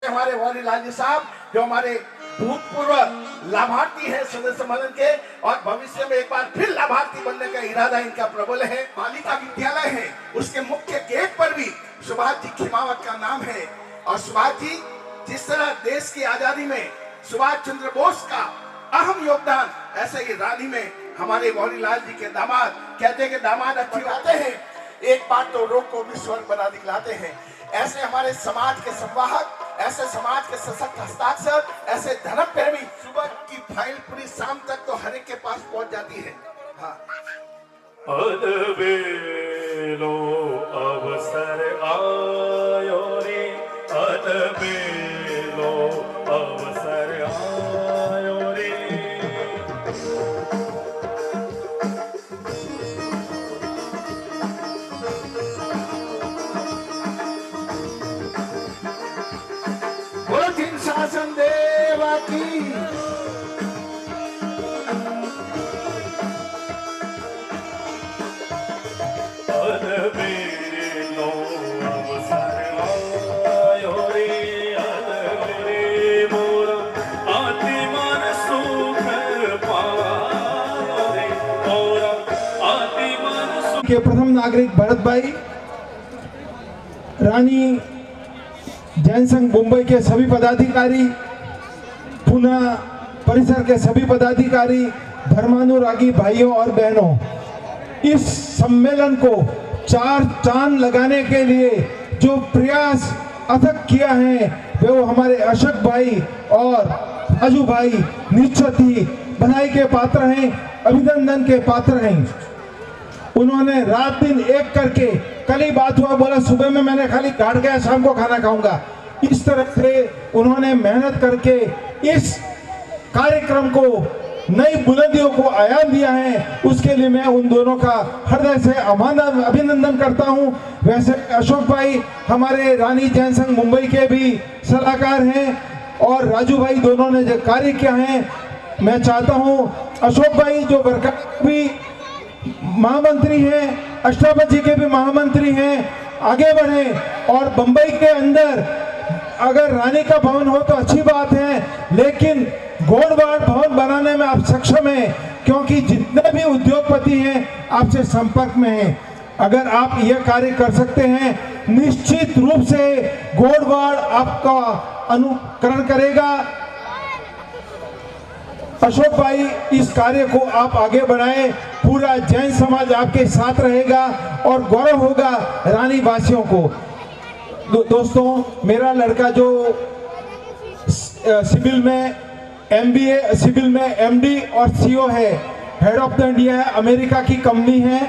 हमारे वाली लाल जी साहब जो हमारे भूतपूर्व लाभार्थी है सदस्य मदन के और भविष्य में एक बार फिर लाभार्थी बनने का इरादा इनका प्रबल है। बालिका विद्यालय है, उसके मुख्य गेट पर भी सुभाष जी खिमावत का नाम है। और सुभाष जी जिस तरह देश की आजादी में सुभाष चंद्र बोस का अहम योगदान, ऐसे ही रानी में हमारे गौरी लाल जी के दामाद, कहते हैं कि दामाद अच्छी बातें हैं, एक बात तो रोग को भी स्वर्ग बना दिखलाते हैं। ऐसे हमारे समाज के संवाहक, ऐसे समाज के सशक्त हस्ताक्षर, ऐसे धर्म प्रेमी, सुबह की फाइल पूरी शाम तक तो हर एक के पास पहुंच जाती है। हाँ। अदबेलो अवसर आयो रे, अदबेलो अवसर आयो रे। बोलो तीन शासन देवा की। अदबेलो अवसर आयो रे, अदबे मोरा आत्मन सुख पायो रे, मोरा आत्मन सुख। के प्रथम नागरिक भरत भाई, रानी जैन संघ मुंबई के सभी पदाधिकारी, पुनः परिसर के सभी पदाधिकारी, धर्मानुरागी भाइयों और बहनों, इस सम्मेलन को चार चांद लगाने के लिए जो प्रयास अथक किया है वो हमारे अशोक भाई और राजू भाई निश्चित ही बधाई के पात्र हैं, अभिनंदन के पात्र हैं। उन्होंने रात दिन एक करके, कल ही बात हुआ, बोला सुबह में मैंने खाली काट गया, शाम को खाना खाऊंगा। इस तरह से उन्होंने मेहनत करके इस कार्यक्रम को नई बुलंदियों को आयाम दिया है। उसके लिए मैं उन दोनों का हृदय से अभिनंदन करता हूं। वैसे अशोक भाई हमारे रानी जैन संघ मुंबई के भी सलाहकार हैं और राजू भाई दोनों ने जो कार्य किया है, मैं चाहता हूं अशोक भाई जो बरकत भी महामंत्री हैं, अष्टापदी के भी महामंत्री हैं, आगे बढ़े और मुंबई के अंदर अगर रानी का भवन हो तो अच्छी बात है, लेकिन गौड़वाड़ भवन बनाने में आप सक्षम हैं, क्योंकि जितने भी उद्योगपति हैं आपसे संपर्क में हैं। अगर आप यह कार्य कर सकते हैं, निश्चित रूप से गौड़वाड़ आपका अनुकरण करेगा। अशोक भाई इस कार्य को आप आगे बढ़ाएं, पूरा जैन समाज आपके साथ रहेगा और गौरव होगा रानी वासियों को। दोस्तों, मेरा लड़का जो सिविल में MBA, सिविल में MD और CO है, हेड ऑफ द इंडिया है, अमेरिका की कंपनी है।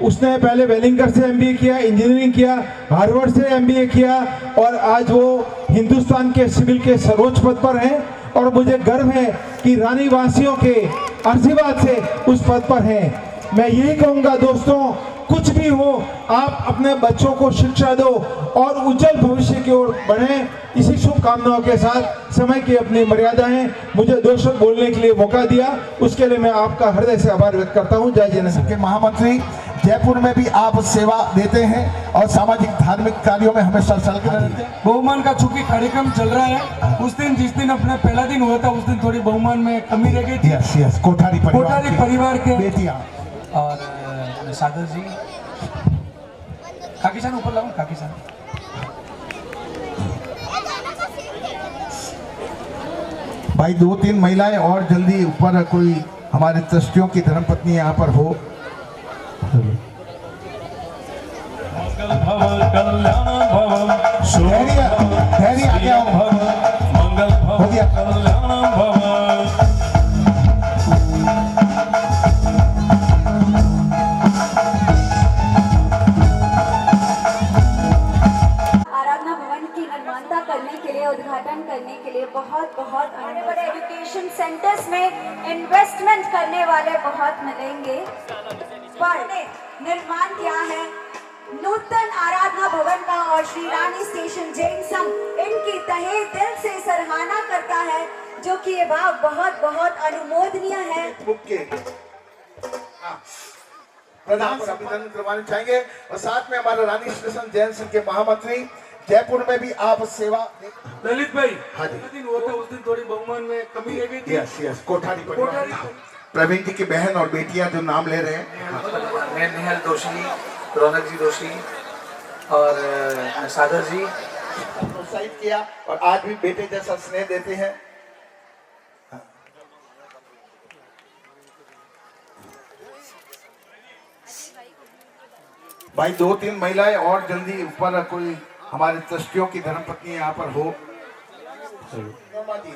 उसने पहले वेलिंगर से MBA किया, इंजीनियरिंग किया, हार्वर्ड से MBA किया और आज वो हिंदुस्तान के सिविल के सर्वोच्च पद पर हैं और मुझे गर्व है कि रानी वासियों के आशीर्वाद से उस पद पर हैं। मैं यही कहूँगा दोस्तों, कुछ भी हो आप अपने बच्चों को शिक्षा दो और उज्जवल भविष्य की ओर बढ़ें। इसी शुभकामनाओं के साथ समय की अपनी मर्यादा है, मुझे 2 शब्द बोलने के लिए मौका दिया, उसके लिए मैं आपका हृदय से आभार व्यक्त करता हूं। जय जैन संघ के महामंत्री, जयपुर में भी आप सेवा देते हैं और सामाजिक धार्मिक कार्यों में हमेशा सलग्न रहते हैं। बहुमान का चूंकि कार्यक्रम चल रहा है, उस दिन जिस दिन अपने पहला दिन हुआ था उस दिन थोड़ी बहुमान में कमी रह गई थी। यस, कोठारी परिवार के बेटियां और सागर जी, खाकीसान ऊपर लाऊं, खाकीसान भाई 2-3 महिलाएं और जल्दी ऊपर, कोई हमारे ट्रस्टियों की धर्मपत्नी यहाँ पर हो। मंगल भवन कल्याण भवन धैर्य आ गया हो। मंगल भवन कल्याण भवन। आराधना भवन की निर्माणता करने के लिए, उद्घाटन करने के लिए बहुत बहुत बड़े एजुकेशन सेंटर्स में इन्वेस्टमेंट करने वाले बहुत मिलेंगे, पर निर्माण क्या है नूतन आराधना भवन का और श्री रानी स्टेशन जैन संघ इनकी तहे दिल से सराहना करता है, जो कि ये भाव बहुत बहुत अनुमोदनीय है। प्रधान अभिनंदन करवाने चाहेंगे और साथ में हमारे रानी स्टेशन जैन संघ के महामंत्री जयपुर में भी आप सेवा। ललित भाई, हाँ जी। जिस दिन हुआ था उस दिन थोड़ी बहुमान में कमी रह गई थी। Yes yes, Kothari Kothari. प्रवीण जी की बहन और बेटियां जो नाम ले रहे हैं। मैं निहाल दोषी, रौनक जी दोषी और सागर जी प्रोत्साहित किया और आज भी बेटे जैसा स्नेह देते हैं। भाई 2-3 महिलाएं और जल्दी ऊपर, कोई हमारे ट्रस्टियों की धर्मपत्नी यहाँ पर हो। नोमा जी,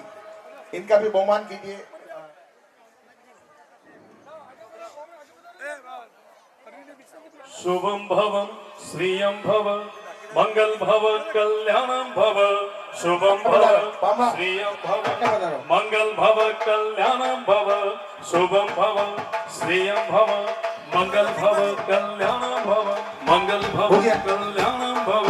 इनका भी बहुमान कीजिए। शुभम भवम श्रियम भव मंगल भव कल्याणम भव शुभम भव श्रियम भव मंगल भव कल्याणम भव शुभम भव श्रियम भव मंगल भव कल्याणम भव मंगल भव कल्याणम भव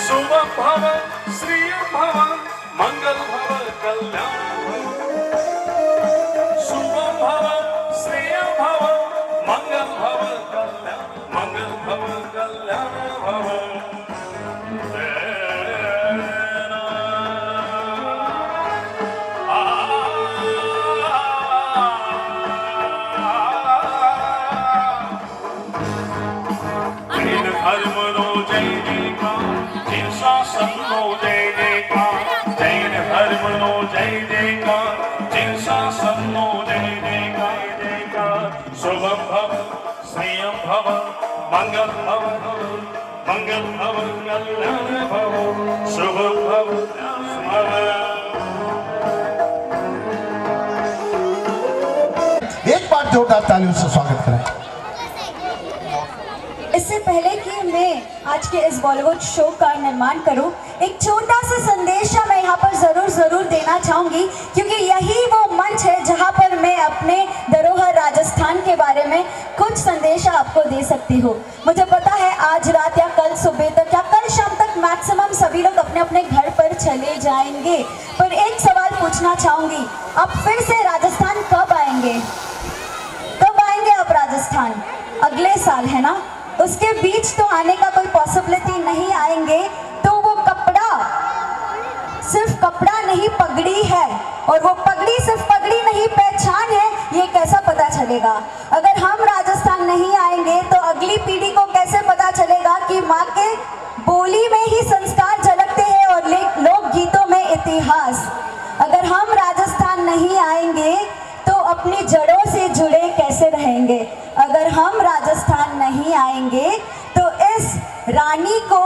शुभम भव श्रियम भव मंगल भव कल्याणम शुभम भव श्रियम भव मंगल भव कल्याण भव धर्म नो जय जयकार जिन शासन नो जय जयकार जैन धर्म नो जय जयकार जिन शासन नो जय जयकार जयकार शुभम भव श्रियम भव मंगल भव मंगल भव कल्याण भव शुभम भव एक बार जोरदार तालियों से स्वागत करें। इससे पहले कि मैं आज के इस बॉलीवुड शो का निर्माण करूं, एक छोटा सा संदेश मैं यहाँ पर जरूर देना चाहूंगी, क्योंकि यही वो मंच है जहाँ पर मैं अपने धरोहर राजस्थान के बारे में कुछ संदेश आपको दे सकती हूँ। मुझे पता है आज रात या कल सुबह तक या कल शाम तक मैक्सिमम सभी लोग अपने अपने घर पर चले जाएंगे, पर एक सवाल पूछना चाहूंगी, आप फिर से राजस्थान कब आएंगे? कब आएंगे आप राजस्थान? अगले साल है ना? उसके बीच तो आने का कोई पॉसिबिलिटी नहीं आएंगे, तो वो कपड़ा सिर्फ कपड़ा नहीं पगड़ी है, और वो पगड़ी सिर्फ पगड़ी नहीं पहचान है, ये कैसा पता चलेगा? अगर हम राजस्थान नहीं आएंगे तो अगली पीढ़ी को कैसे पता चलेगा कि माँ के बोली में ही संस्कार झलकते हैं और लोक गीतों में इतिहास। अगर हम राजस्थान नहीं आएंगे तो अपनी जड़ों से जुड़े कैसे रहेंगे? अगर हम राजस्थान नहीं आएंगे तो इस रानी को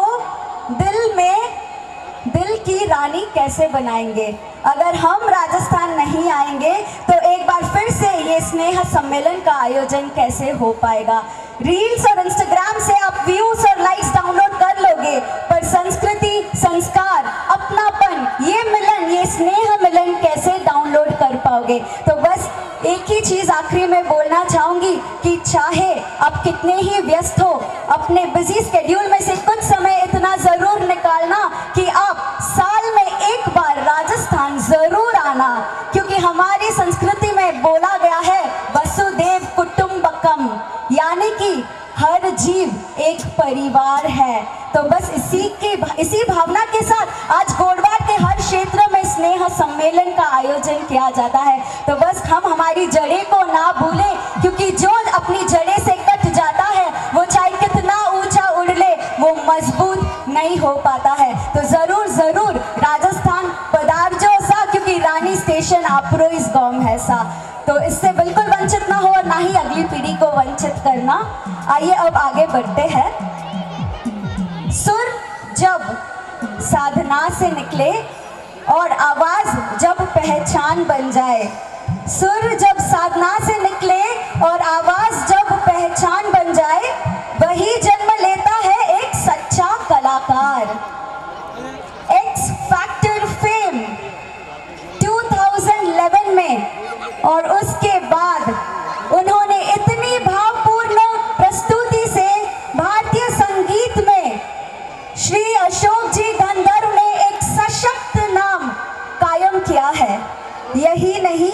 दिल की रानी कैसे बनाएंगे? अगर हम राजस्थान नहीं आएंगे तो एक बार फिर से ये स्नेह सम्मेलन का आयोजन कैसे हो पाएगा? रील्स और इंस्टाग्राम से आप व्यूज और लाइक्स डाउनलोड कर लोगे, पर संस्कृति, संस्कार, अपनापन, ये मिलन, ये स्नेह मिलन कैसे डाउनलोड कर पाओगे? तो बस एक ही चीज आखिरी में बोलना चाहूंगी कि चाहे आप कितने ही व्यस्त हो, अपने बिजी स्केड्यूल में से कुछ समय इतना जरूर निकालना कि आप साल में एक बार राजस्थान जरूर आना, क्योंकि हमारी संस्कृति में बोला गया है वसुदेव कुटुंबकम, यानी कि हर जीव एक परिवार है। तो बस इसी भावना के साथ आज गोडवार के हर क्षेत्र में स्नेह सम्मेलन का आयोजन किया जाता है। तो बस हम हमारी जड़ें को ना भूलें, क्योंकि जो अपनी जड़ें से कट जाता है वो चाहे कितना ऊंचा उड़ ले वो मजबूत नहीं हो पाता है। तो जरूर राजस्थान पधारजो सा, क्योंकि रानी स्टेशन आपरो इस गांव है सा। तो इससे बिल्कुल वंचित ना हो और ना ही अगली पीढ़ी को वंचित करना। आइए अब आगे बढ़ते हैं। सुर जब साधना से निकले और आवाज जब पहचान बन जाए, सुर जब साधना से निकले और आवाज जब पहचान बन जाए, वही जन्म लेता है एक सच्चा कलाकार। एक्स फैक्टर फेम 2011 में और उसके बाद उन्होंने इतनी भावपूर्ण प्रस्तुति से भारतीय संगीत में श्री अशोक जी गंधर्व ने एक सशक्त नाम कायम किया है। यही नहीं,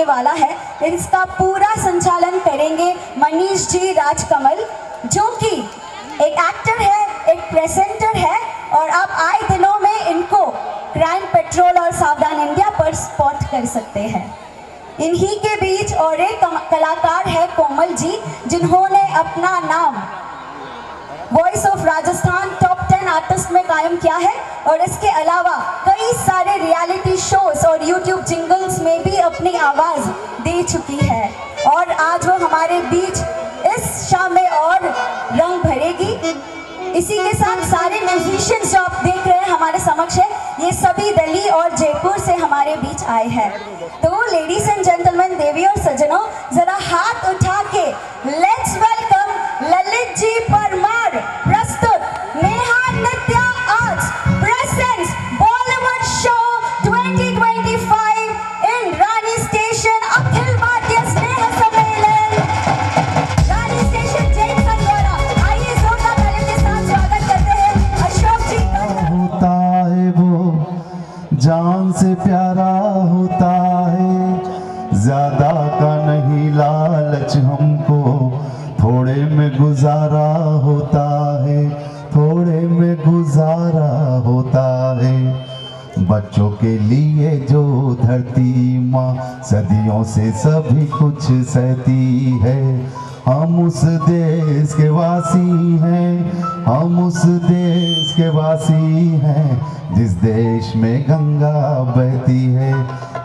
होने वाला है, इसका पूरा संचालन करेंगे मनीष जी राजकमल, जो कि एक एक्टर है, एक प्रेजेंटर है, और आप आए दिनों में इनको क्राइम पेट्रोल और सावधान इंडिया पर स्पॉट कर सकते हैं। इन्हीं के बीच और एक कलाकार है कोमल जी, जिन्होंने अपना नाम voice of Rajasthan top 10 artist में कायम किया है, और इसके अलावा कई सारे रियलिटी शोज और यूट्यूब जिंगल्स में भी अपनी आवाज दे चुकी है, और आज वो हमारे बीच इस शाम में और रंग भरेगी। इसी के साथ सारे म्यूजिशियंस जो आप देख रहे हैं हमारे समक्ष है, ये सभी दिल्ली और जयपुर से हमारे बीच आए हैं। तो लेडीज एंड जेंटलमैन, देवी और सज्जनों, जरा हाथ उठा के लेट्स वेलकम ललित जी परमार, प्रस्तुत नेहा नृत्य आर्ट्स प्रेजेंट्स बॉलीवुड शो 2025 इन रानी स्टेशन अखिल भारतीय स्नेह सम्मेलन, रानी स्टेशन जयपुर द्वारा। आइए जोरदार तालियों के साथ स्वागत करते हैं अशोक जी का। होता है वो जान से प्यारा होता है, ज्यादा का नहीं लालच हमको, थोड़े में गुजारा होता है, थोड़े में गुजारा होता है। बच्चों के लिए जो धरती माँ सदियों से सभी कुछ सहती है, हम उस देश के वासी हैं, हम उस देश के वासी हैं जिस देश में गंगा बहती है।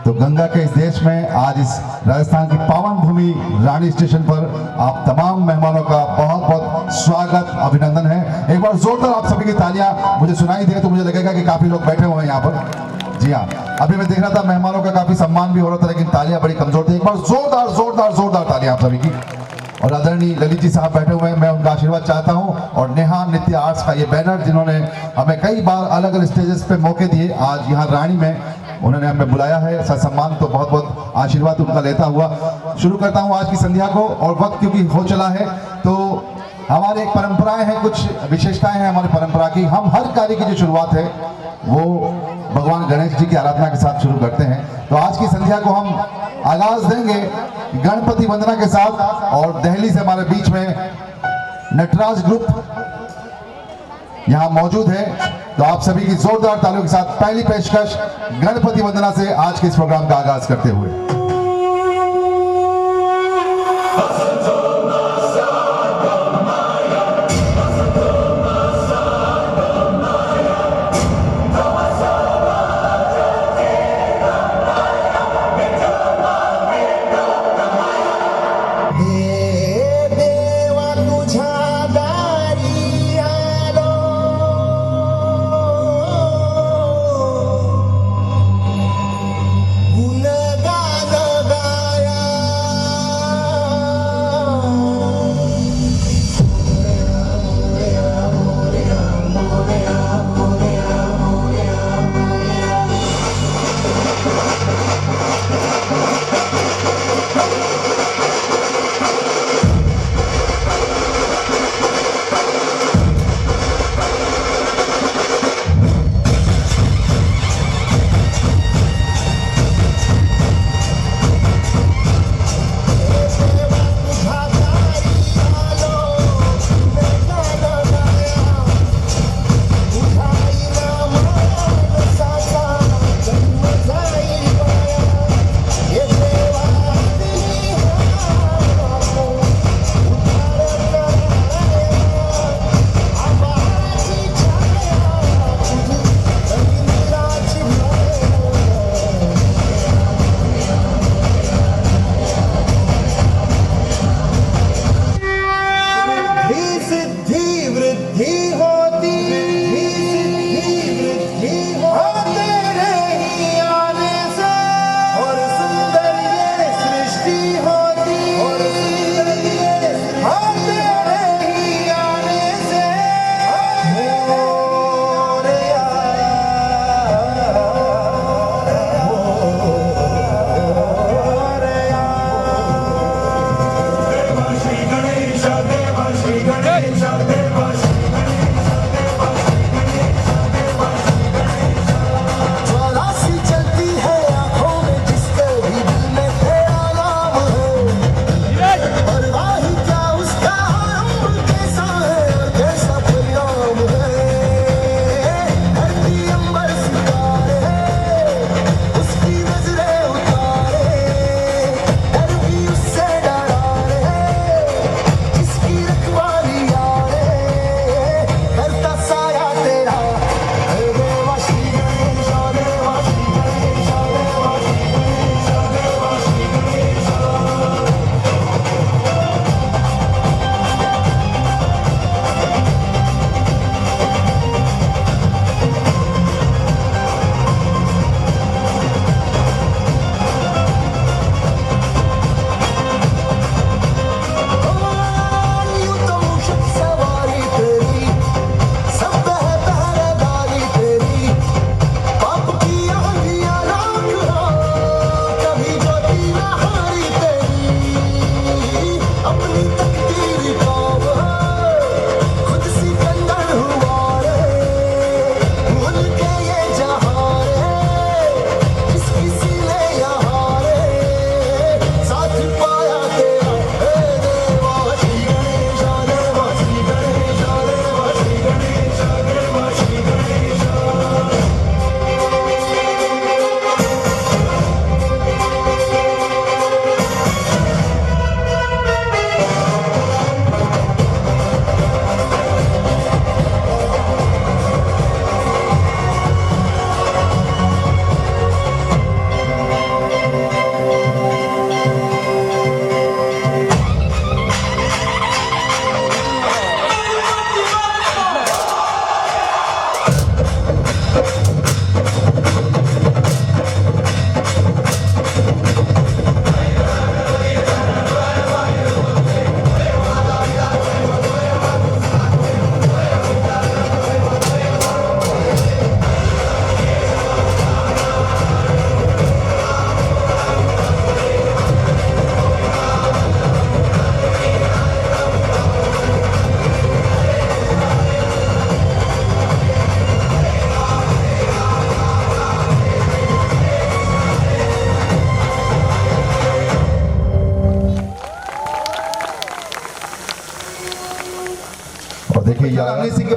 तो गंगा के इस देश में आज इस राजस्थान की पावन भूमि रानी स्टेशन पर आप तमाम मेहमानों का बहुत बहुत स्वागत, अभिनंदन है। एक बार जोरदार आप सभी की तालियां मुझे सुनाई दे तो मुझे लगेगा कि काफी लोग बैठे हुए हैं यहाँ पर। जी हाँ, अभी मैं देख रहा था मेहमानों का काफी सम्मान भी हो रहा था, लेकिन तालियां बड़ी कमजोर थी। एक बार जोरदार जोरदार जोरदार तालियां आप सभी की। और आदरणीय ललित जी साहब बैठे हुए हैं, मैं उनका आशीर्वाद चाहता हूं। और नेहा नृत्य आर्ट्स का ये बैनर, जिन्होंने हमें कई बार अलग अलग स्टेजेस पे मौके दिए, आज यहाँ रानी में उन्होंने हमें बुलाया है, सम्मान, तो बहुत बहुत आशीर्वाद उनका लेता हुआ शुरू करता हूँ आज की संध्या को। और वक्त क्योंकि हो चला है, तो हमारे एक परंपराएं हैं, कुछ विशेषताएं हैं हमारी परंपरा की। हम हर कार्य की जो शुरुआत है वो भगवान गणेश जी की आराधना के साथ शुरू करते हैं। तो आज की संध्या को हम आगाज देंगे गणपति वंदना के साथ, और दिल्ली से हमारे बीच में नटराज ग्रुप यहां मौजूद है। तो आप सभी की जोरदार तालियों के साथ पहली पेशकश गणपति वंदना से आज के इस प्रोग्राम का आगाज करते हुए। गुणगान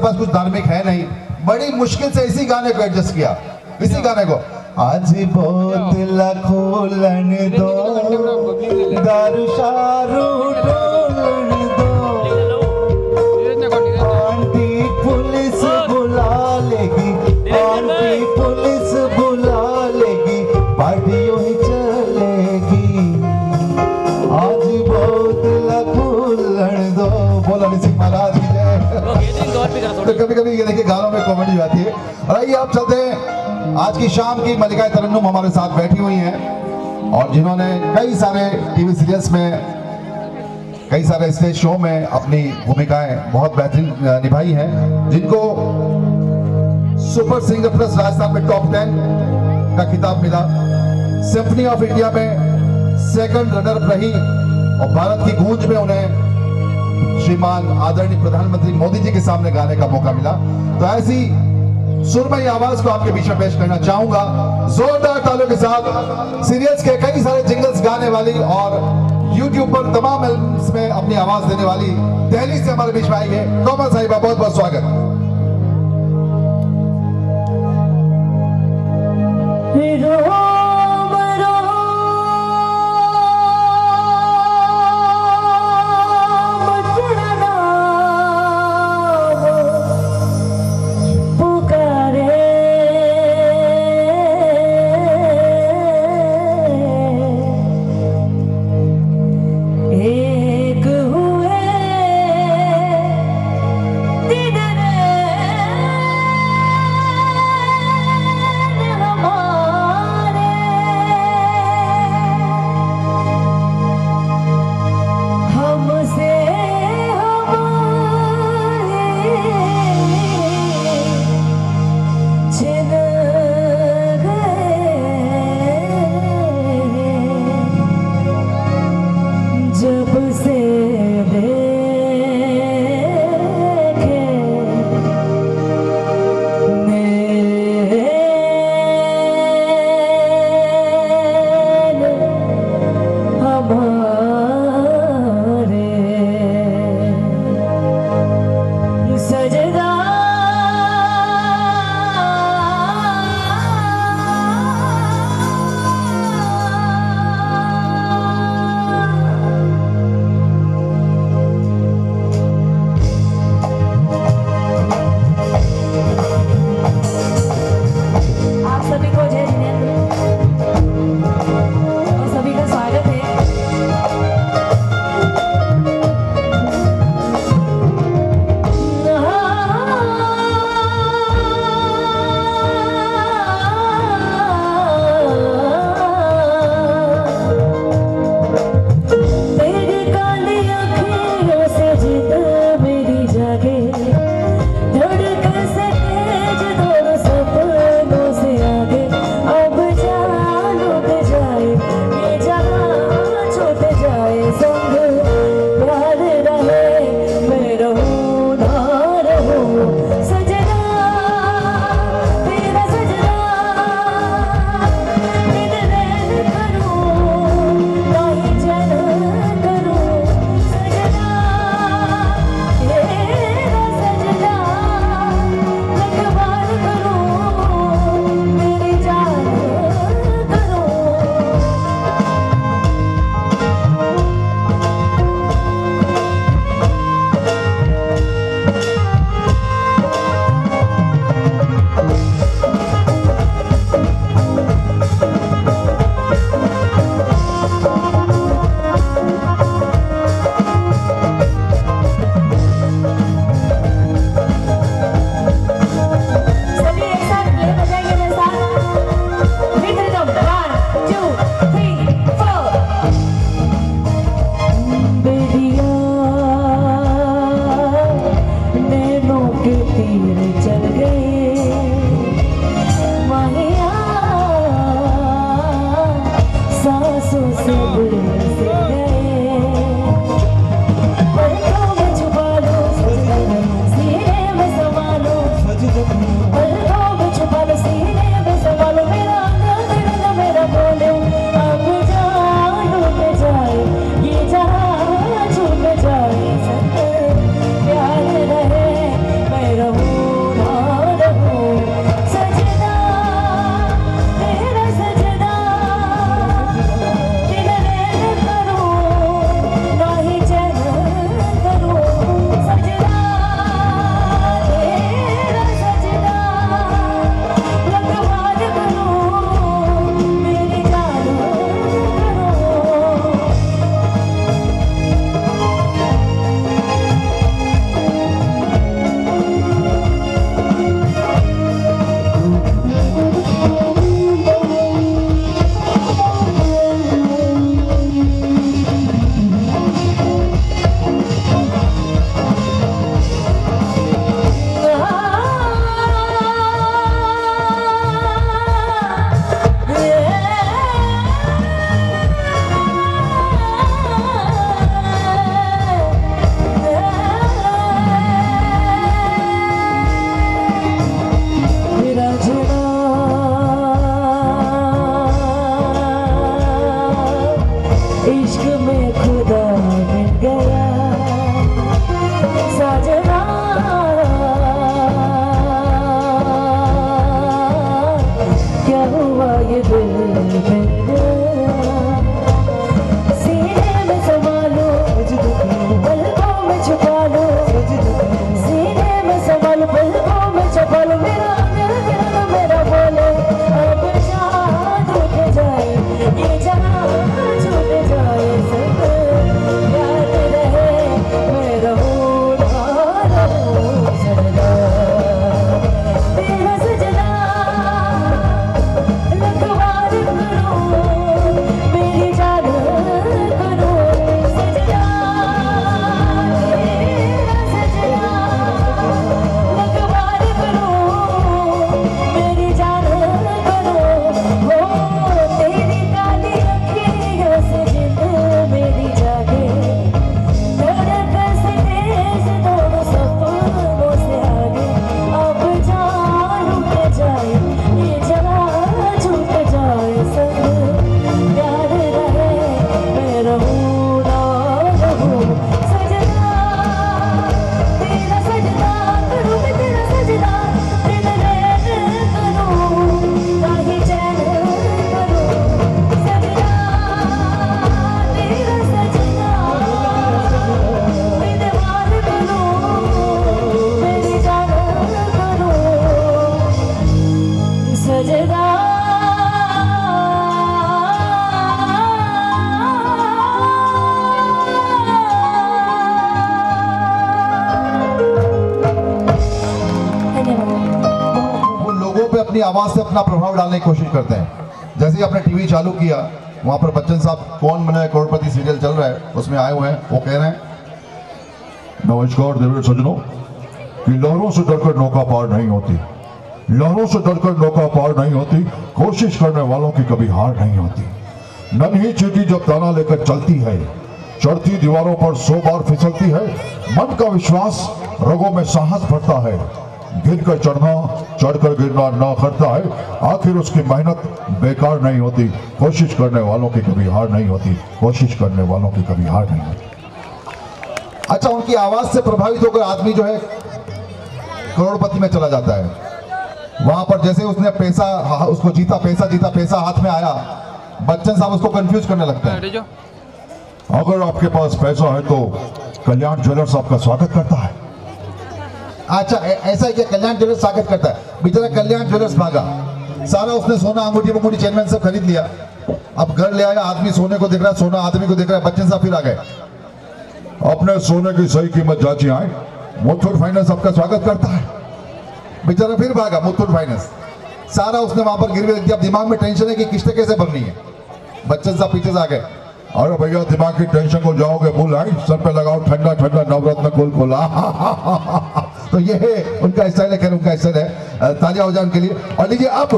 पास कुछ धार्मिक है नहीं, बड़ी मुश्किल से इसी गाने को एडजस्ट किया, इसी गाने को। आज बोतल खोलन दो, दारू शारू ढोलन दो, आंटी पुलिस बुला लेगी, आंटी पुलिस बुला लेगी, पार्टी यूं ही चलेगी। आज बोतल खोलन दो, बोला सिंह महाराज की जय। तो कभी कभी ये देखिए गानों में कॉमेडी आती है। और आइए आप चलते हैं, आज की शाम की मलिका तरन्नुम हमारे साथ बैठी हुई हैं और जिन्होंने कई सारे टीवी सीरियल्स में, कई सारे स्टेज शो में अपनी भूमिकाएं बहुत बेहतरीन निभाई हैं, जिनको सुपर सिंगर प्लस राजस्थान में टॉप 10 का खिताब मिला, सिम्फनी ऑफ इंडिया में सेकंड रनर अप रही और भारत की गूंज में उन्हें श्रीमान आदरणीय प्रधानमंत्री मोदी जी के सामने गाने का मौका मिला। तो ऐसी सुरमई आवाज को आपके बीच में पेश करना चाहूंगा जोरदार तालियों के साथ। सीरियल्स के कई सारे जिंगल्स गाने वाली और यूट्यूब पर तमाम एल्बम्स में अपनी आवाज देने वाली दिल्ली से हमारे बीच में आई है कोमल साहिबा, बहुत बहुत स्वागत। एक हुए दिन रे अपनी आवाज़ से अपना प्रभाव डालने की कोशिश करते हैं। जैसे ही आपने टीवी चालू किया, वहाँ पर बच्चन साहब कौन बना है करोड़पति सीरियल चल रहा है, उसमें आए हुए हैं। वो कह रहे हैं, नमस्कार देवेंद्र सज्जनों, कि लहरों से डरकर नौका पार नहीं होती, लहरों से डरकर नौका पार नहीं होती, कोशिश करने वालों की कभी हार नहीं होती। नन्ही चींटी जब दाना लेकर चलती है, चढ़ती दीवारों पर 100 बार फिसलती है, मन का विश्वास रगों में साहस भरता है, गिर कर चढ़ना चढ़कर गिरना ना करता है, आखिर उसकी मेहनत बेकार नहीं होती, कोशिश करने वालों की कभी हार नहीं होती, कोशिश करने वालों की कभी हार नहीं होती। अच्छा, उनकी आवाज से प्रभावित होकर आदमी जो है करोड़पति में चला जाता है। वहां पर जैसे उसने पैसा उसको जीता, पैसा हाथ में आया, बच्चन साहब उसको कंफ्यूज करने लगते हैं। अगर आपके पास पैसा है तो कल्याण ज्वेलर्स आपका स्वागत करता है। अच्छा, ऐसा है कि कल्याण ज्वेलर्स स्वागत करता है। बेचारा कल्याण ज्वेलर्स भागा, सारा उसने सोना अंगूठी चेनमैन सब खरीद लिया। अब घर ले आया, आदमी सोने को देख रहा है, सोना आदमी को देख रहा है। बच्चन साहब फिर आ गए, अपने सोने की सही कीमत जांची आए, मुथूट फाइनेंस आपका स्वागत करता है। बेचारा फिर भागा, मुथूट फाइनेंस, सारा उसने वहां पर गिरवी रख दिया। अब दिमाग में टेंशन है कि किस्तें कैसे भरनी है। बच्चन साहब पीछे से आ गए, अरे भैया दिमाग की टेंशन को जाओगे भूल आई, सर पे लगाओ ठंडा ठंडा नवरत्न कुल कुला। तो ये है उनका स्टाइल है, खैर उनका स्टाइल है। तालियां हो जाए उनके लिए। और लीजिए अब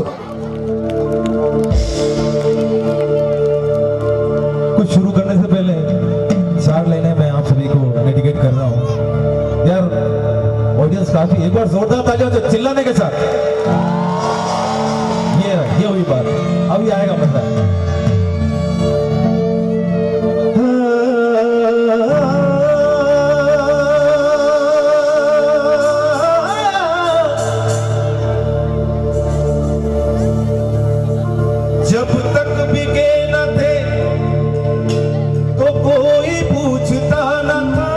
कुछ शुरू करने से पहले 4 लाइनें मैं आप सभी को डेडिकेट कर रहा हूँ। यार ऑडियंस काफी, एक बार जोरदार तालियां हो जाए चिल्लाने के साथ। ये हुई बात, अभी आएगा मजा। जब तक बिके न थे तो कोई पूछता न था,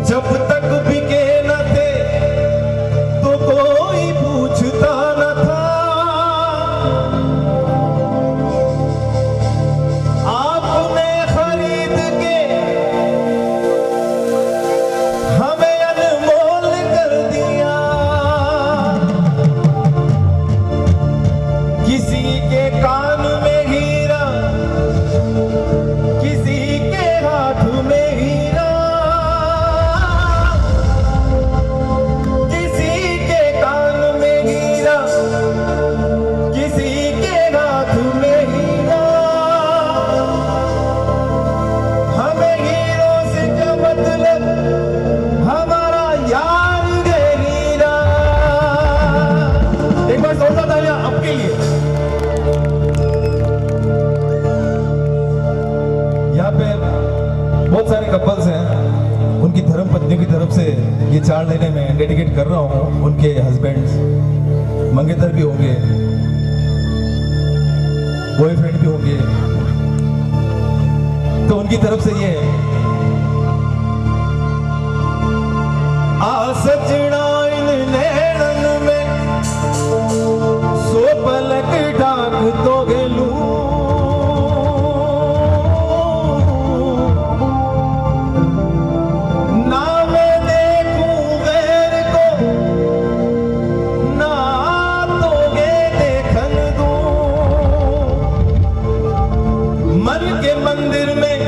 जब तक बिके न थे तो कोई पूछता न था। आपने खरीद के हमें अनमोल कर दिया, किसी के कान में हीरा, किसी के हाथ में हीरा, किसी के कान में हीरा, किसी के हाथ में हीरा। हमें हीरों से क्या मतलब, हमारा यार है हीरा। एक बार जोरदार तालियां आपके लिए। यहाँ पे बहुत सारे कपल्स हैं, उनकी धर्म पत्नी की तरफ से ये 4 लाइनें मैं डेडिकेट कर रहा हूँ। उनके हस्बैंड्स मंगेतर भी होंगे, बॉयफ्रेंड भी होंगे, तो उनकी तरफ से ये आ सजना इन नैनन में सो पलक डाक तो गेलू, ना मैं देखूं गैर को, ना तोगे देखन दूं। मन के मंदिर में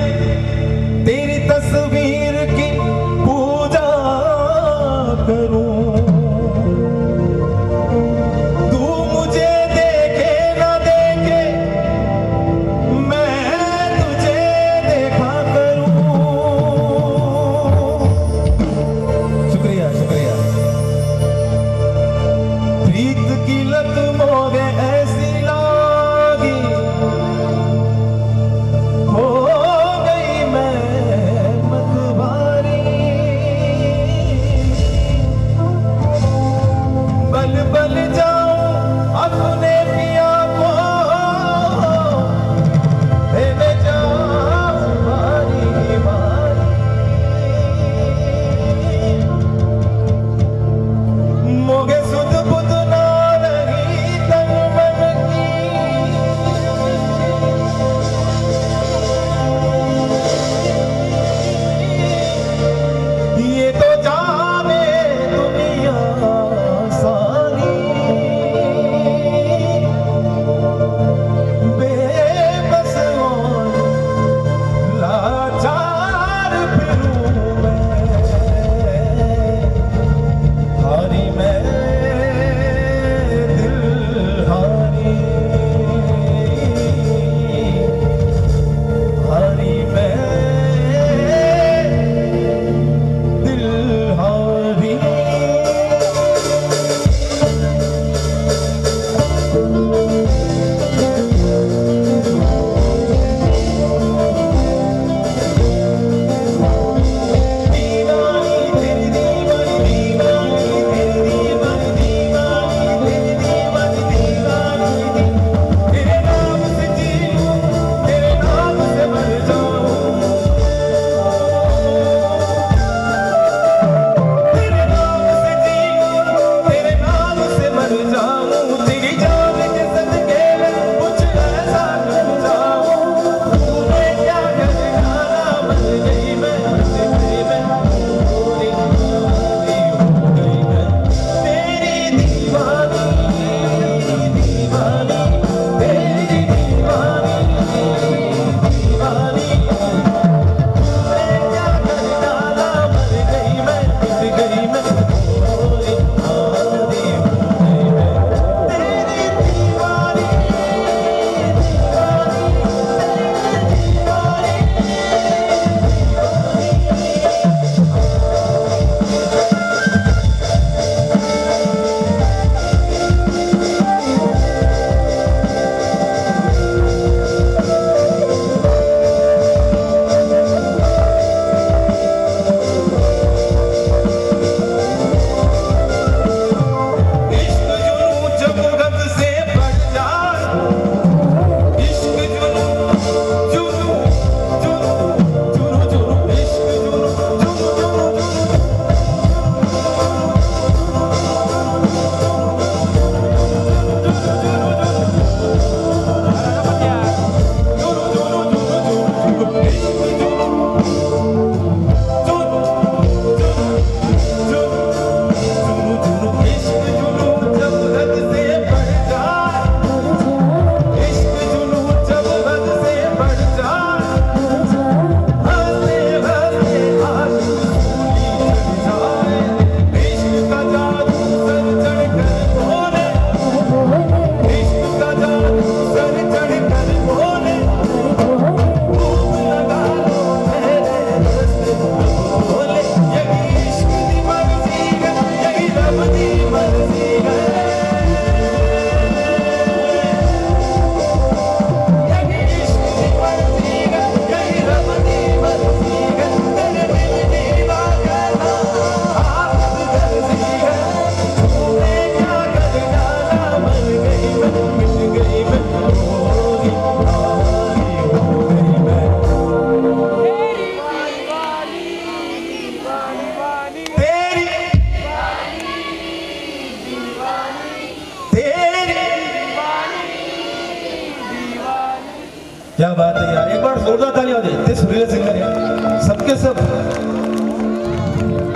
क्या बात है यार, एक बार जोरदार ताली हो जाए, इतने सुरीले सिंगर यार, सबके सब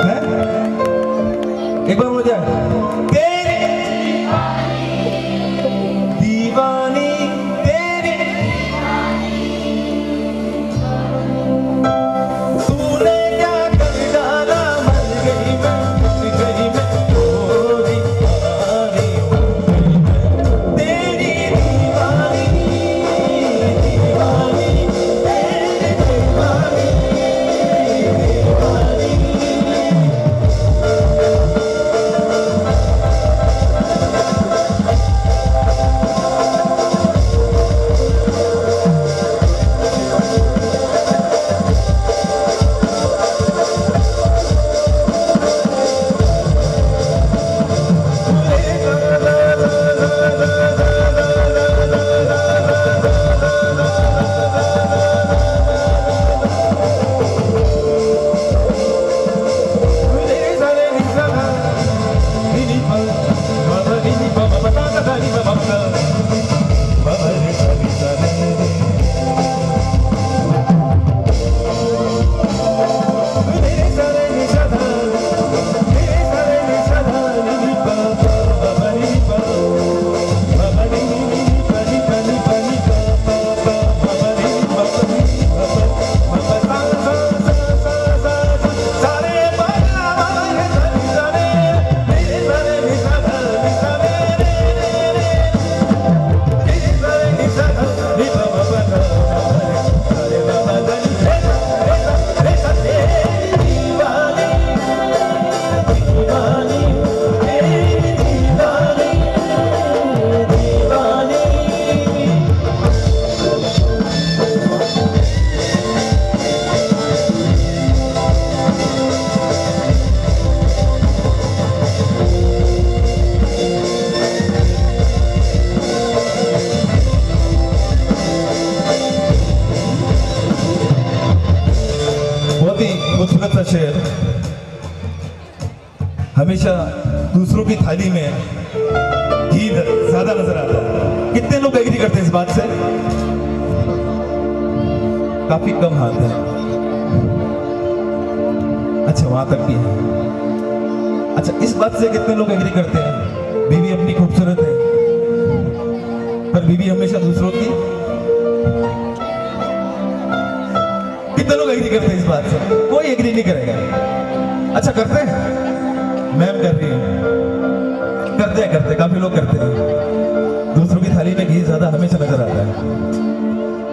हैं? एक बार हो जाए, दीवानी तेरी, तूने क्या कर डाला, मर गई मैं, ओ दीवानी हो गई मैं, तेरी दीवानी, दीवानी, तेरी दीवानी, दीवानी। खूबसूरत सा शेर, हमेशा दूसरों की थाली में घी ज्यादा नजर आता है। कितने लोग एग्री करते हैं इस बात से? काफी कम हाथ है। अच्छा, वहां तक भी है। अच्छा, इस बात से कितने लोग एग्री करते हैं बीवी अपनी खूबसूरत है, पर बीवी हमेशा दूसरों की? कितने लोग एग्री करते हैं इस बात से? कोई एग्री नहीं करेगा। अच्छा, करते हैं? मैम कर रही है, करते काफी लोग करते हैं। दूसरों की थाली में घी ज्यादा हमेशा नजर आता है।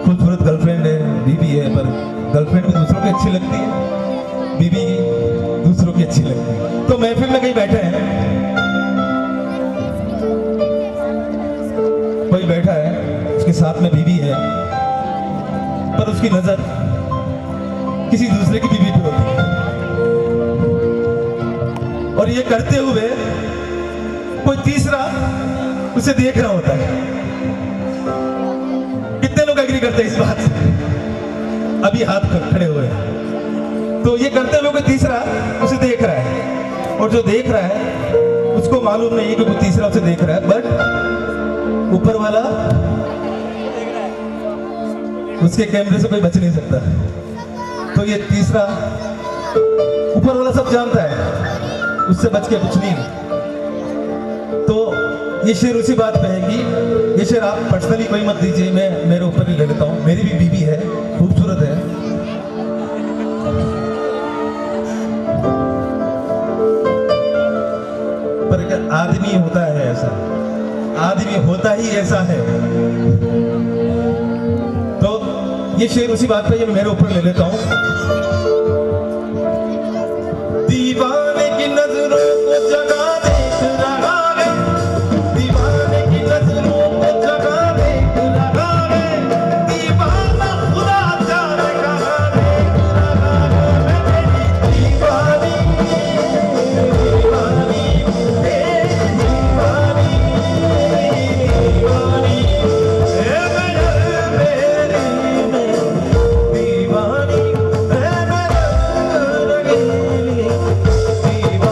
खूबसूरत गर्लफ्रेंड है, बीवी है, पर गर्लफ्रेंड भी दूसरों की अच्छी लगती है, बीवी दूसरों की अच्छी लगती है। तो महफिल में कहीं बैठे हैं, कोई बैठा है, उसके साथ में बीवी है, पर उसकी नजर किसी दूसरे की बीवी पे होती है, और ये करते हुए कोई तीसरा उसे देख रहा होता है। कितने लोग एग्री करते हैं इस बात से? अभी हाथ खड़े हुए हैं। तो ये करते हुए कोई तीसरा उसे देख रहा है, और जो देख रहा है उसको मालूम नहीं है कि कोई तीसरा उसे देख रहा है, बट ऊपर वाला उसके कैमरे से कोई बच नहीं सकता। तो ये तीसरा, ऊपर वाला सब जानता है, उससे बच के कुछ नहीं। तो ये शेर उसी बात पे है कि ये शेर आप पर्सनली कोई मत दीजिए, मैं मेरे ऊपर ही ले लेता हूँ। मेरी भी बीवी है, खूबसूरत है, पर अगर आदमी होता है ऐसा, आदमी होता ही ऐसा है। तो ये शेर उसी बात पे मैं मेरे ऊपर ले लेता हूँ। दीवाने की नजरों को जगा देख रहा है, दीवाने की नजरों को जगा देख रहा है, दीवाना खुदा जाने कहाँ देख रहा है। दीवानी, दीवानी, तेरी दीवानी, दीवानी, दीवानी,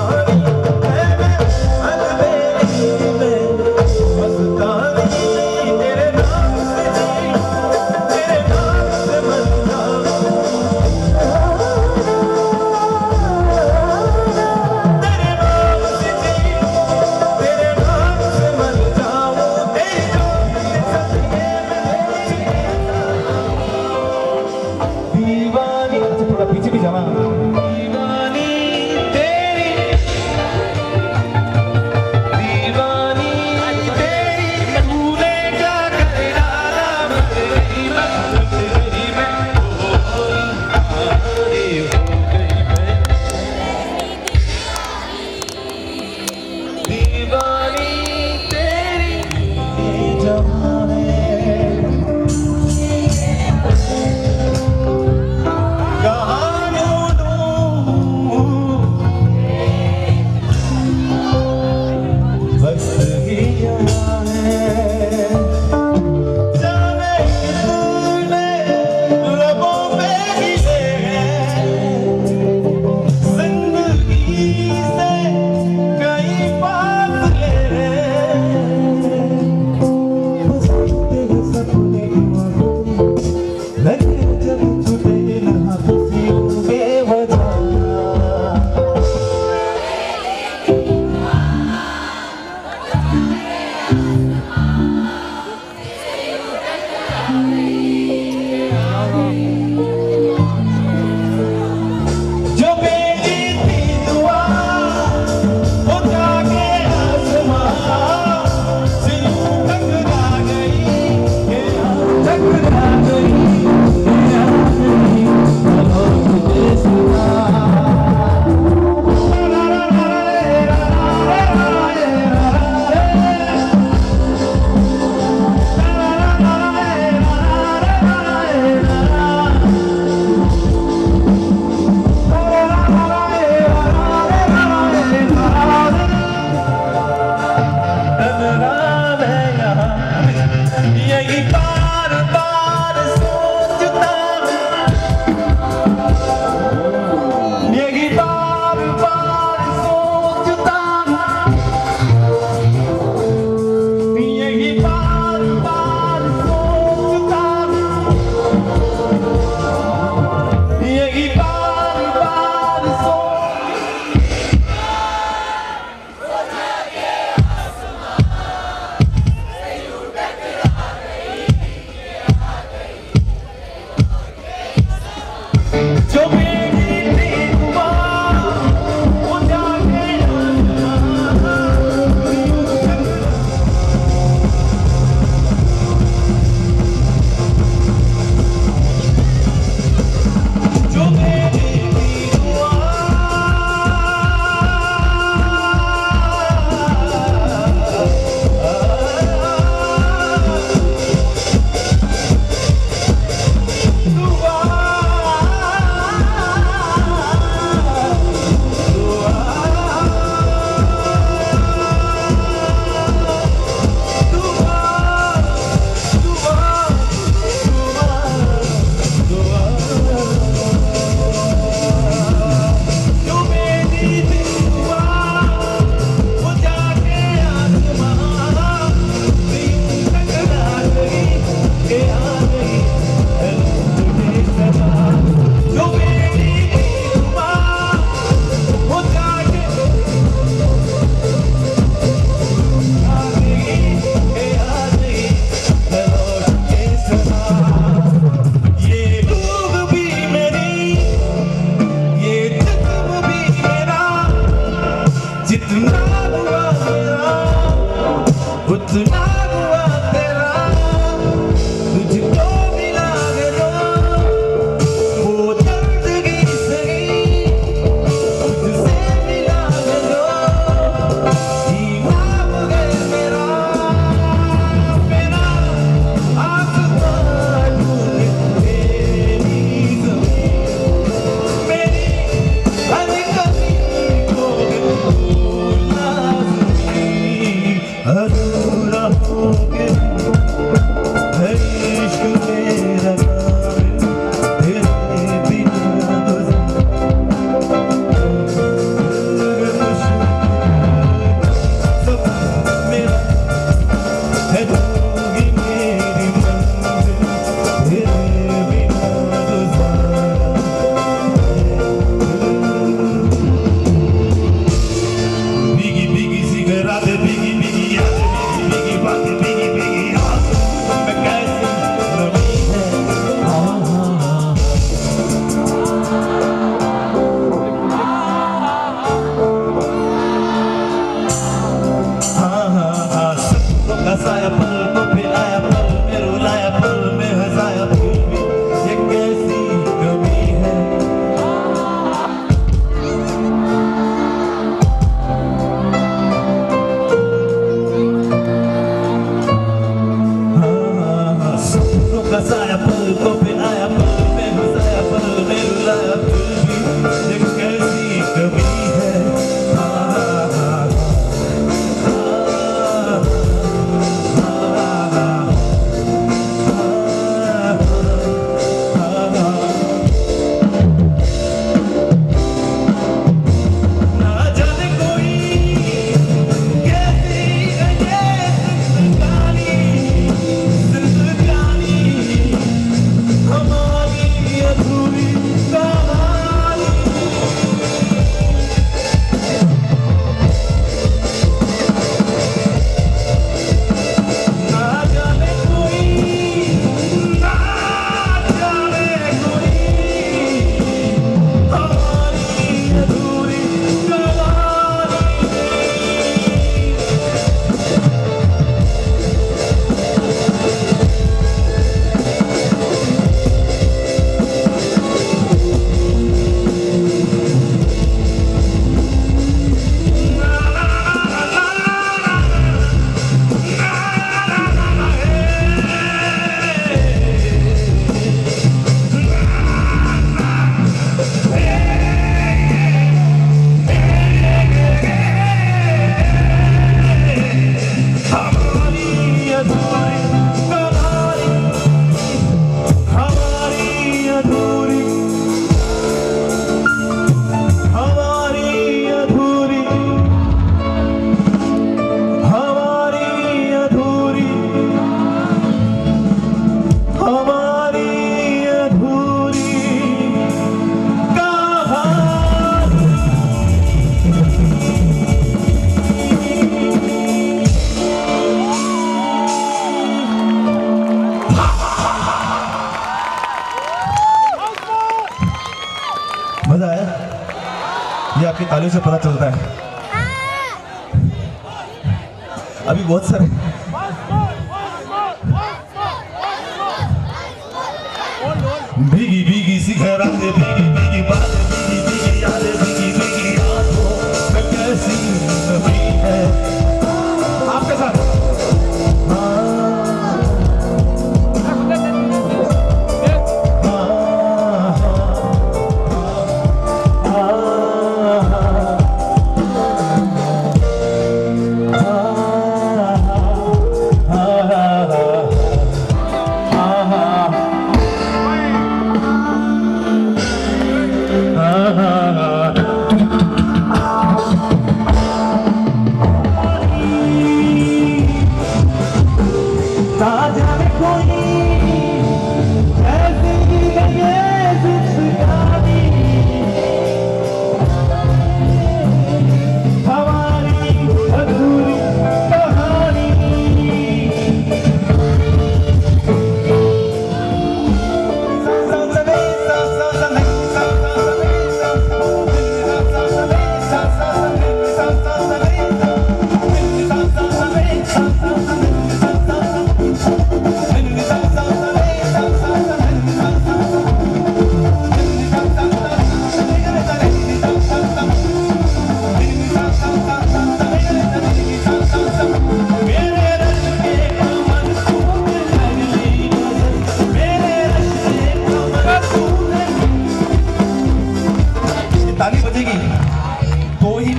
तालियों से पता चलता है। अभी बहुत सारे भीगी भीगी सी रातें, भीगी भीगी बातें, भीगी भीगी यादें, भीगी भीगी आंखों में कैसी नमी है। आपके साथ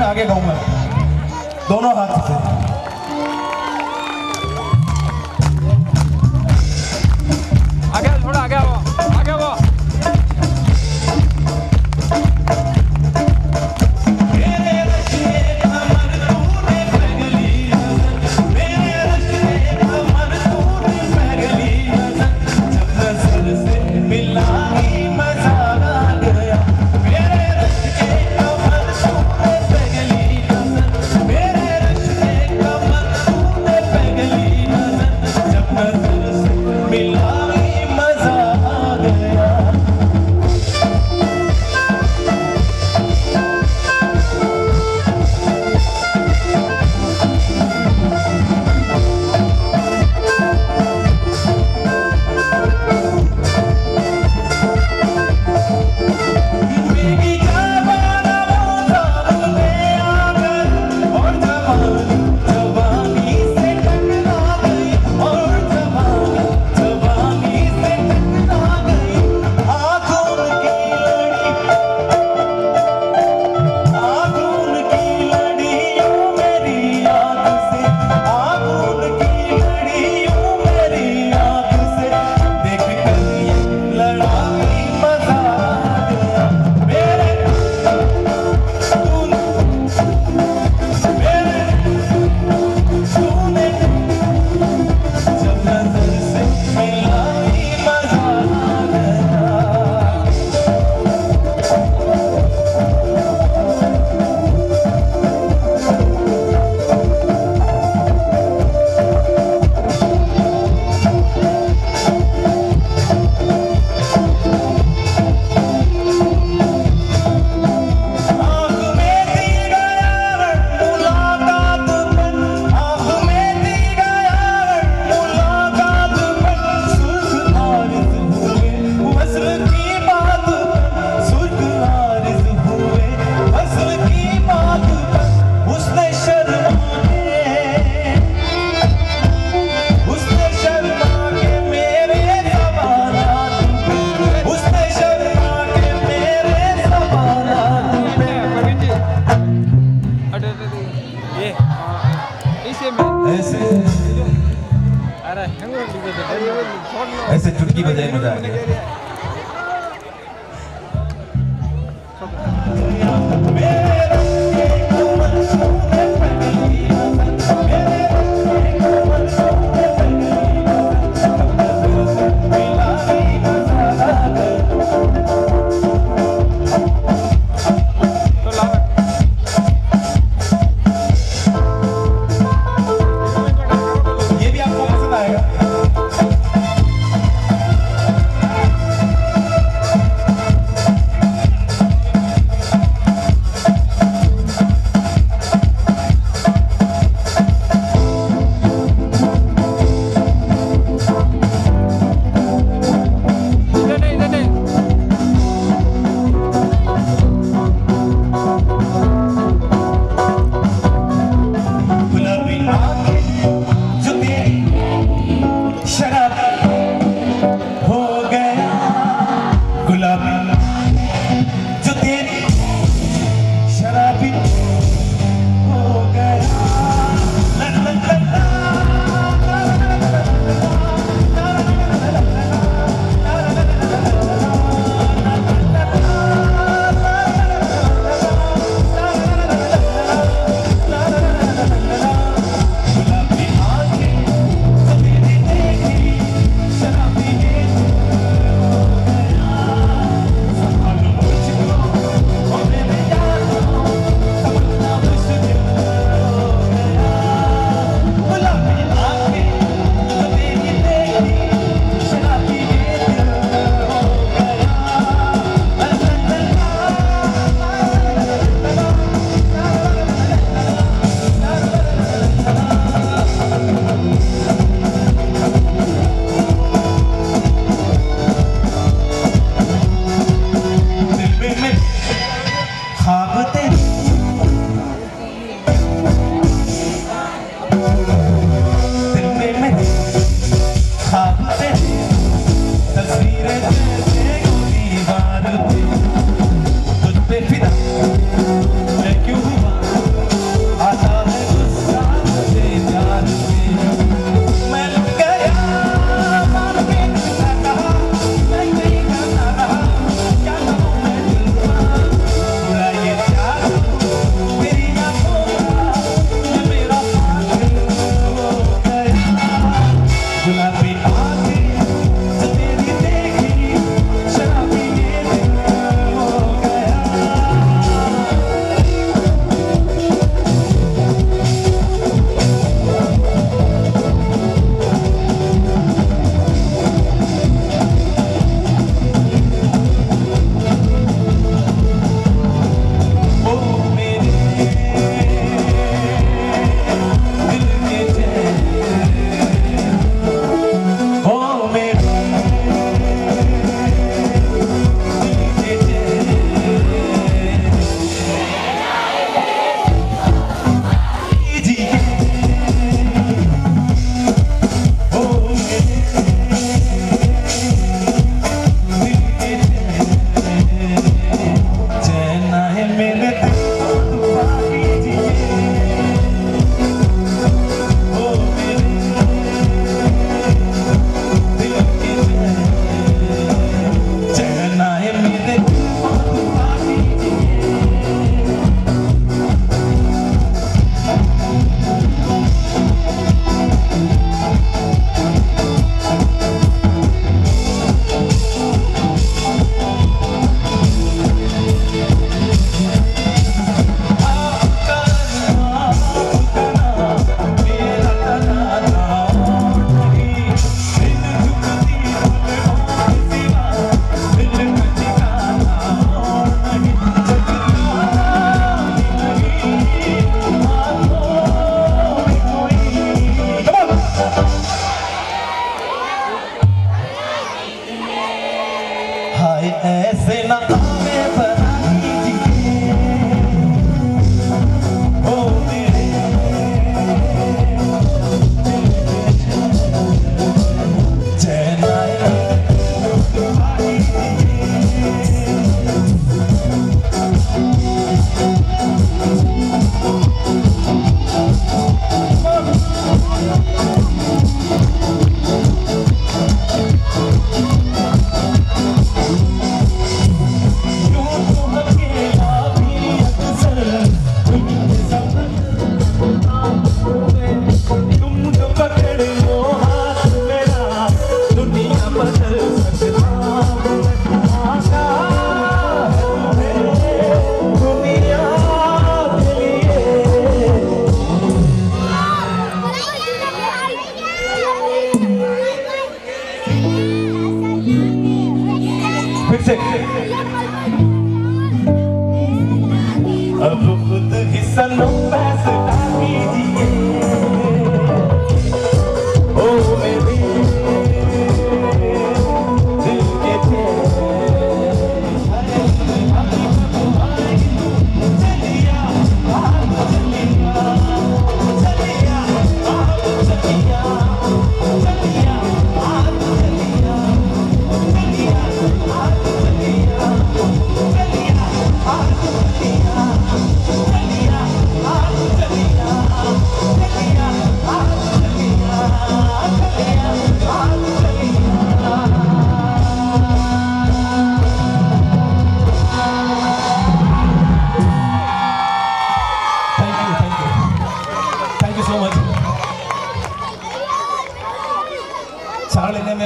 आगे गाऊंगा दोनों हाथ से। आगे थोड़ा आगे आओ, आगे आओ। ऐसे चुटकी बजाए मजा आ गया।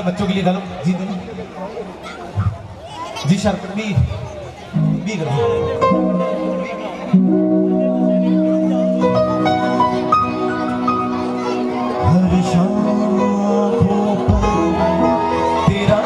बच्चों के लिए गालो जी जी शार्प बी करो हर शाम तेरा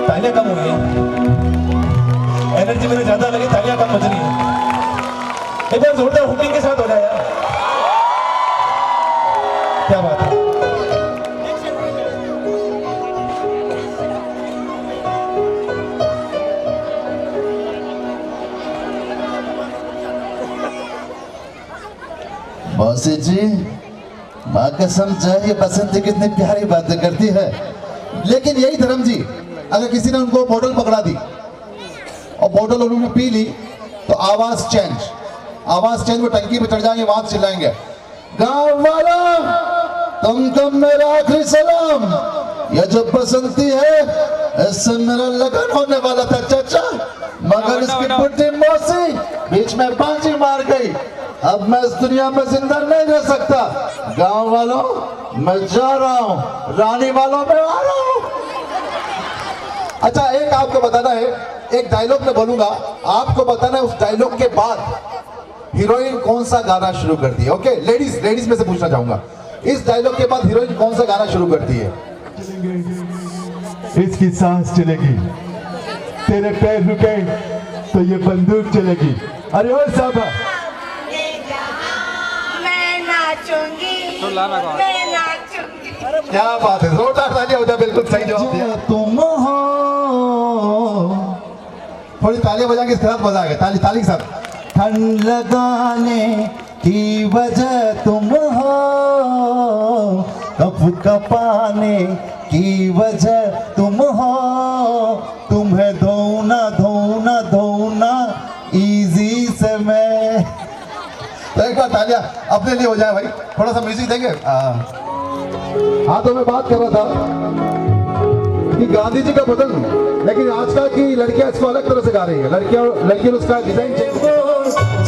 तालियां कम हो गई, एनर्जी मेरे ज्यादा लगी, तालियां कम बज रही है। एक बार जोरदार हुकिंग के साथ हो जाए यार, क्या बात है। मौसी जी, माँ कसम चाहिए बसंती कितनी प्यारी बातें करती है, लेकिन यही धर्म जी, अगर किसी ने उनको बोतल पकड़ा दी और बोतल उन्होंने पी ली तो आवाज चेंज वो टंकी पे चढ़ जाएंगे, वहां चिल्लाएंगे, गांव वाला तुमको मेरा आखिरी सलाम, ये जो बसंती है इससे मेरा लगन होने वाला था चाचा, मगर इसकी बुढ़ी मौसी बीच में बाजी मार गई, अब मैं इस दुनिया में जिंदा नहीं रह सकता। गांव वालों मैं जा रहा हूं, रानी वालों मैं आ रहा हूं। अच्छा, एक आपको बताना है, एक डायलॉग मैं बोलूंगा, आपको बताना है उस डायलॉग के बाद हीरोइन कौन सा गाना शुरू करती है। ओके, लेडीज में से पूछना चाहूंगा, इस डायलॉग के बाद हीरोइन कौन सा गाना शुरू करती है? इसकी सांस चलेगी, तेरे पैर रुके तो ये बंदूक चलेगी। अरे ओ साहब, क्या बात है, जोरदार तालियां हो जाए, बिल्कुल सही जवाब दिया। तुम हो, थोड़ी तालियां बजा के इसके साथ मजा आ गया, ताली के साथ। ठंड लगाने की वजह तुम हो, कप कपाने की वजह तुम हो, तुम्हें धोना इजी से मैं। तो एक बार तालियां अपने लिए हो जाए भाई, थोड़ा सा म्यूजिक देंगे। हाँ, तो मैं बात कर रहा था कि गांधी जी का बदल, लेकिन आजकल की लड़कियां इसको अलग तरह से गा रही है, लड़कियां उसका डिजाइन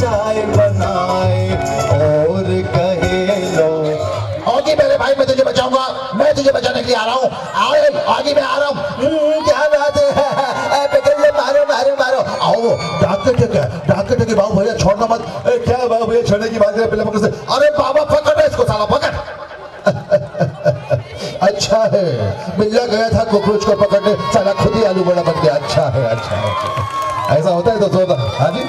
चाय बनाए और कहे लो, आगे मेरे भाई मैं तुझे बचाऊंगा, मैं तुझे बचाने के लिए आ रहा हूँ, आगे मैं आ रहा हूँ, क्या बात है, मारो आओ, डॉक्टर के बाबू भैया छोड़ना मत, क्या बाबू भैया छोड़ने की बात है, पहले पकड़ से, अरे बाबा पकड़ इसको, साला पकड़। अच्छा है, बिल्ला गया था कॉकरोच को पकड़ने, साला खुद ही आलू बड़ा बन गया। अच्छा है, ऐसा होता है तो हाँ जी।